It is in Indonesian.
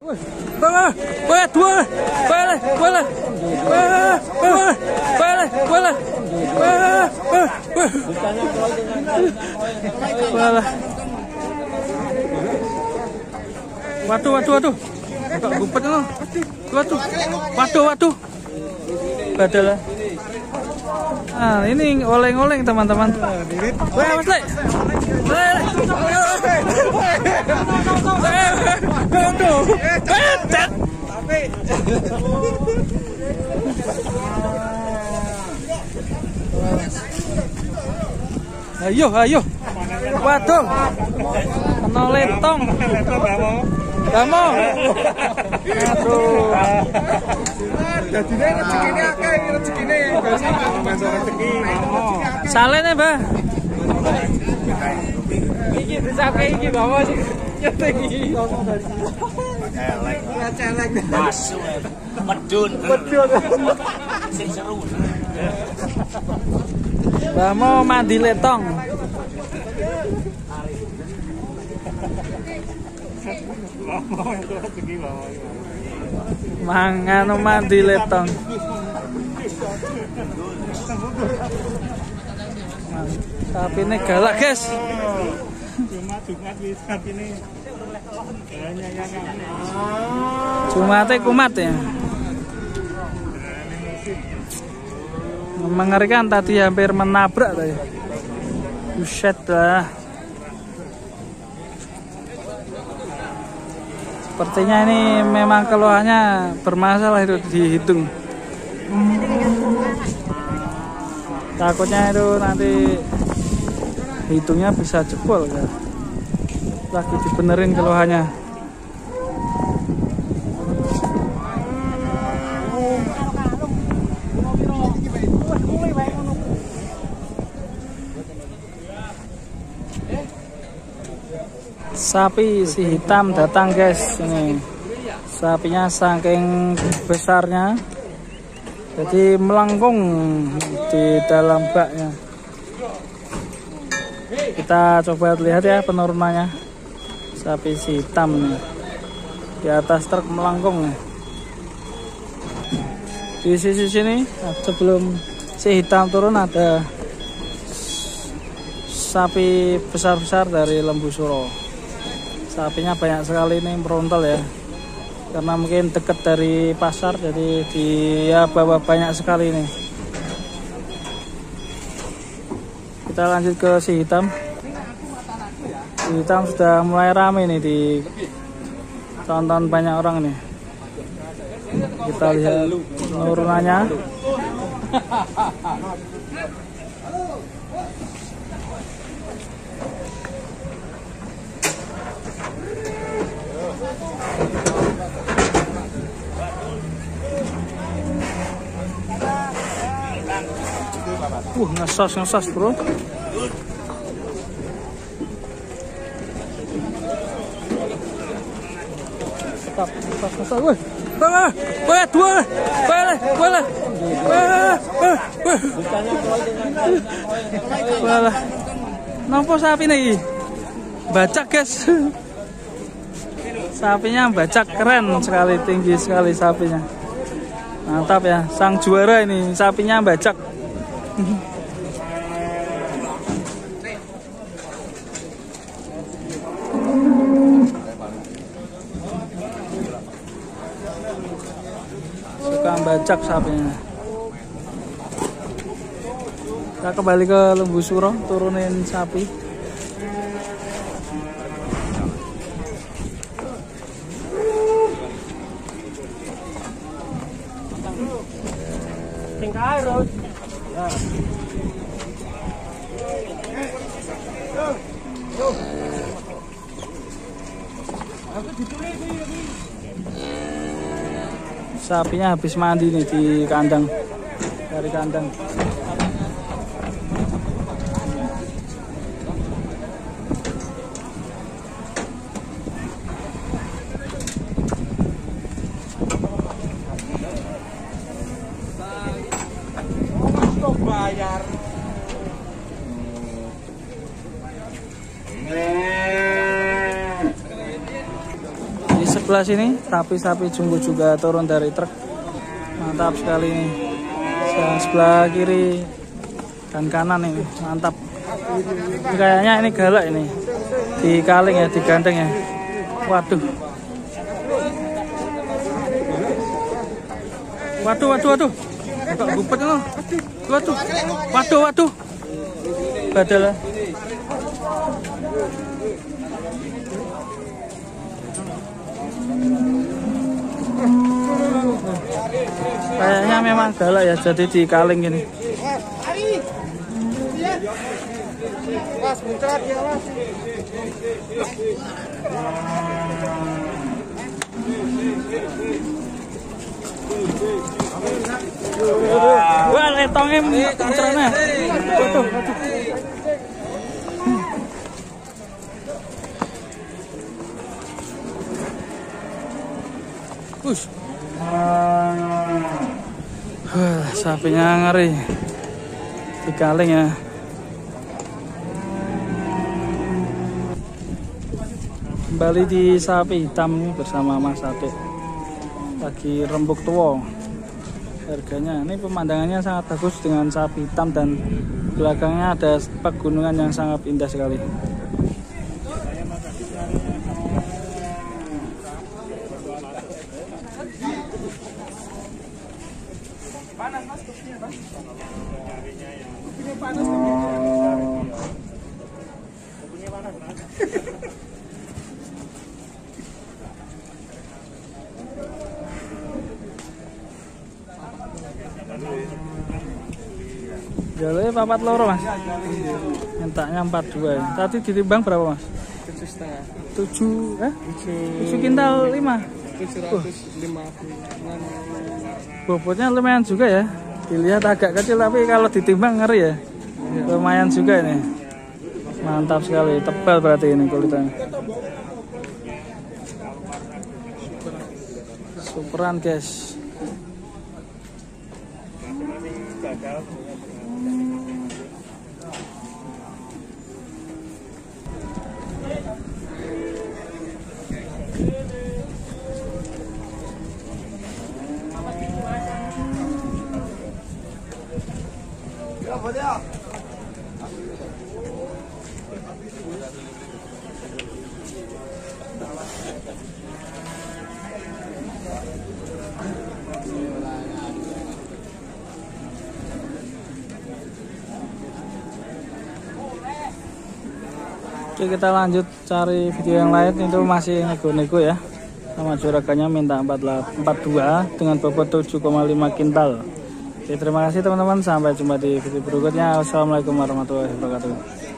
Waduh. Kok gupet loh. Waduh. Badalah. Ah, ini oleng-oleng teman-teman. Wah, Mas Le. Ayo. Waduh. Kena letong. Kamu. Aduh. Jadinya rezekine akeh, rezekine biasa masuk rezeki. Salene, Mbah. Iki disake iki bawa sih. Iki. Celek. Masuk. Medun. Sing seru. Mbah mau mandi letong. Mangan mandi letong. Tapi ini galak, guys. Jumatnya kumat ya. Mengerikan tadi, hampir menabrak tadi. Buset lah. Sepertinya ini memang keluhannya bermasalah itu di hidung. Takutnya itu nanti hidungnya bisa jebol ya. Lagi dibenerin keluhannya. Sapi si hitam datang, guys. Ini sapinya saking besarnya, jadi melengkung di dalam baknya. Kita coba lihat ya penurunannya. Sapi si hitam nih di atas truk melengkung nih. Di sisi sini sebelum si hitam turun ada sapi besar-besar dari Lembu Suro. Sapinya banyak sekali ini, merontal ya, karena mungkin dekat dari pasar, jadi dia bawa banyak sekali nih. Kita lanjut ke si hitam. Si hitam sudah mulai rame nih, ditonton banyak orang nih. Kita lihat penurunannya. Ngesos bro. Stop. Woi. Boleh. Nampo sapi nih. Bacak, guys. Sapinya bacak, keren sekali, tinggi sekali sapinya. Mantap ya, sang juara ini sapinya bacak. Suka bacak sapinya. Kita kembali ke Lembu Suro, turunin sapi. Sapinya habis mandi nih di kandang, dari kandang. Bayar. sebelah sini sapi-sapi jumbo juga turun dari truk. Mantap sekali ini. Yang sebelah kiri dan kanan ini mantap. Ini kayaknya ini galak ini. Dikaling ya, digandeng ya. Waduh. Waduh. Kok gupet loh. Waduh. Badal. Kayaknya memang galak ya, jadi dikaling gini. Wah, letongnya mencerana. Waduh. Sapinya ngeri, dikaling ya. Kembali di sapi hitam ini bersama Mas Ade. Lagi rembuk tua. Harganya ini pemandangannya sangat bagus dengan sapi hitam dan belakangnya ada pegunungan yang sangat indah sekali. Panas mas, kopinya mas. Kopinya panas, kopinya panas mas. Jalurnya 4 loro mas. Mintanya 42 ya. Tadi ditimbang berapa mas? 7,5. 7 kintal 5. 750. Bobotnya lumayan juga ya. Dilihat agak kecil tapi kalau ditimbang ngeri ya. Lumayan juga ini. Mantap sekali, tebal berarti ini kulitnya. Superan guys. Oke, kita lanjut cari video yang lain. Itu masih nego-nego ya. Sama juragannya minta 42 dengan bobot 7,5 kintal. Oke, terima kasih teman-teman. Sampai jumpa di video berikutnya. Wassalamualaikum warahmatullahi wabarakatuh.